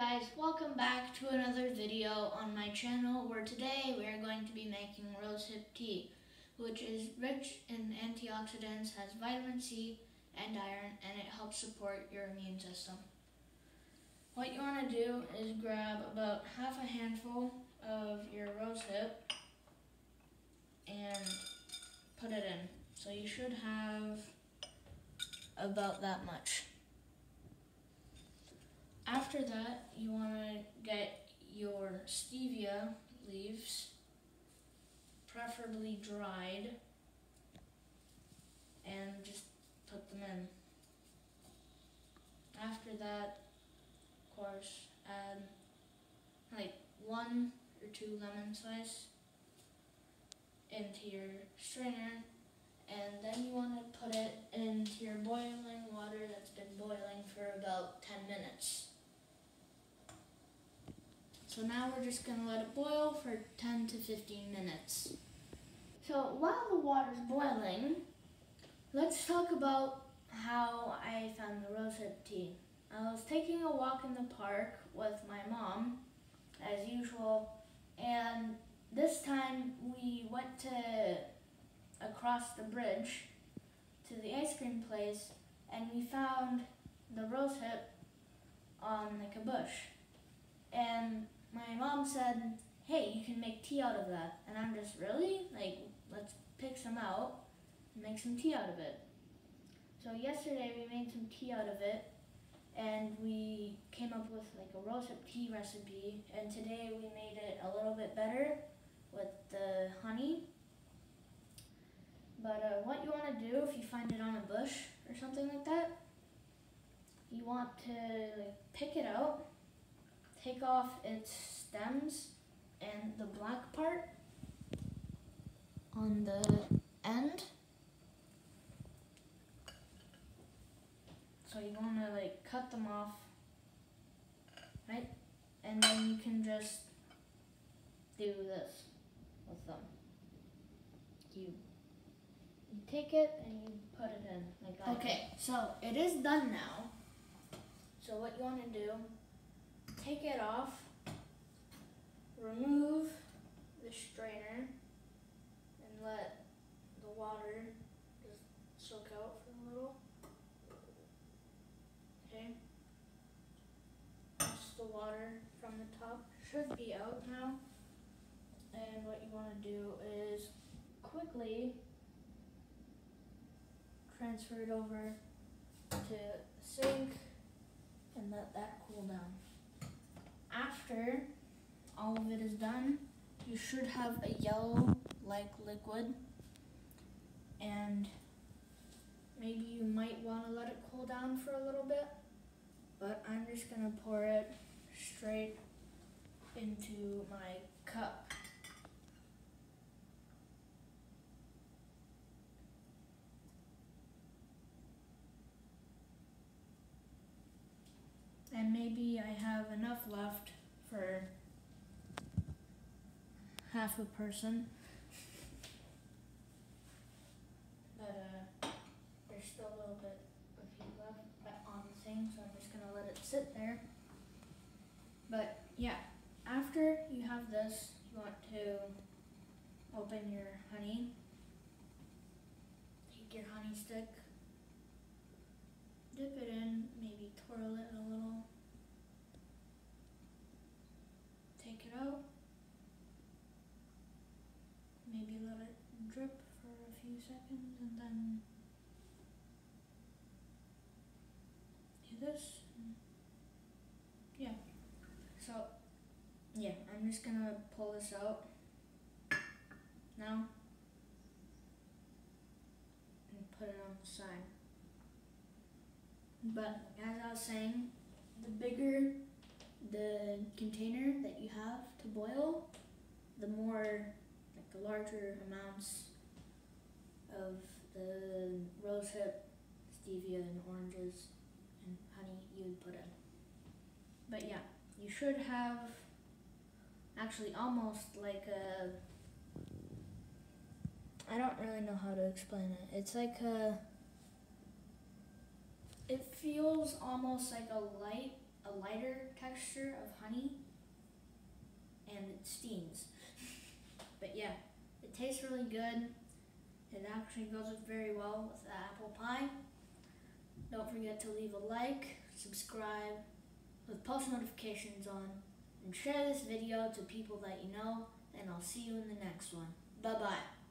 Guys, welcome back to another video on my channel where today we are going to be making rosehip tea, which is rich in antioxidants, has vitamin C and iron, and it helps support your immune system. What you want to do is grab about half a handful of your rosehip and put it in. So you should have about that much. After that, you want to get your stevia leaves, preferably dried, and just put them in. After that, of course, add like 1 or 2 lemon slices into your strainer, and then you want to put it into your boiling water that's been boiling for about 10 minutes. So now we're just going to let it boil for 10 to 15 minutes. So while the water's boiling, let's talk about how I found the rosehip tea. I was taking a walk in the park with my mom, as usual, and this time we went across the bridge to the ice cream place, and we found the rosehip on like a bush. And my mom said, "Hey, you can make tea out of that." And I'm just, really? Like, let's pick some out and make some tea out of it. So yesterday we made some tea out of it, and we came up with like a rosehip tea recipe, and today we made it a little bit better with the honey. But what you want to do if you find it on a bush or something like that, you want to pick it out, take off its stems and the black part on the end. So you want to cut them off, right? And then you can just do this with them. You take it and you put it in like that. Okay, so it is done now. So what you want to do, take it off, remove the strainer, and let the water just soak out for a little. Okay. That's the water from the top. Should be out now. And what you want to do is quickly transfer it over to the sink and let that cool down. After all of it is done, you should have a yellow-like liquid, and maybe you might want to let it cool down for a little bit, but I'm just going to pour it straight into my cup. And maybe I have enough left for half a person. But there's still a little bit of heat left on the thing, so I'm just going to let it sit there. But yeah, after you have this, you want to open your honey. Take your honey stick, dip it in, maybe twirl it a little, take it out, maybe let it drip for a few seconds, and then do this. Yeah, so yeah, I'm just gonna pull this out now and put it on the side. But as I was saying, the bigger the container that you have to boil, the more, the larger amounts of the rosehip, stevia, and oranges and honey you would put in. But yeah, you should have actually almost like a, I don't really know how to explain it. It's like a, it feels almost like a light a lighter texture of honey, and it steams. But yeah, it tastes really good. It actually goes very well with the apple pie. Don't forget to leave a like, subscribe with post notifications on, and share this video to people that you know, and I'll see you in the next one. Bye-bye.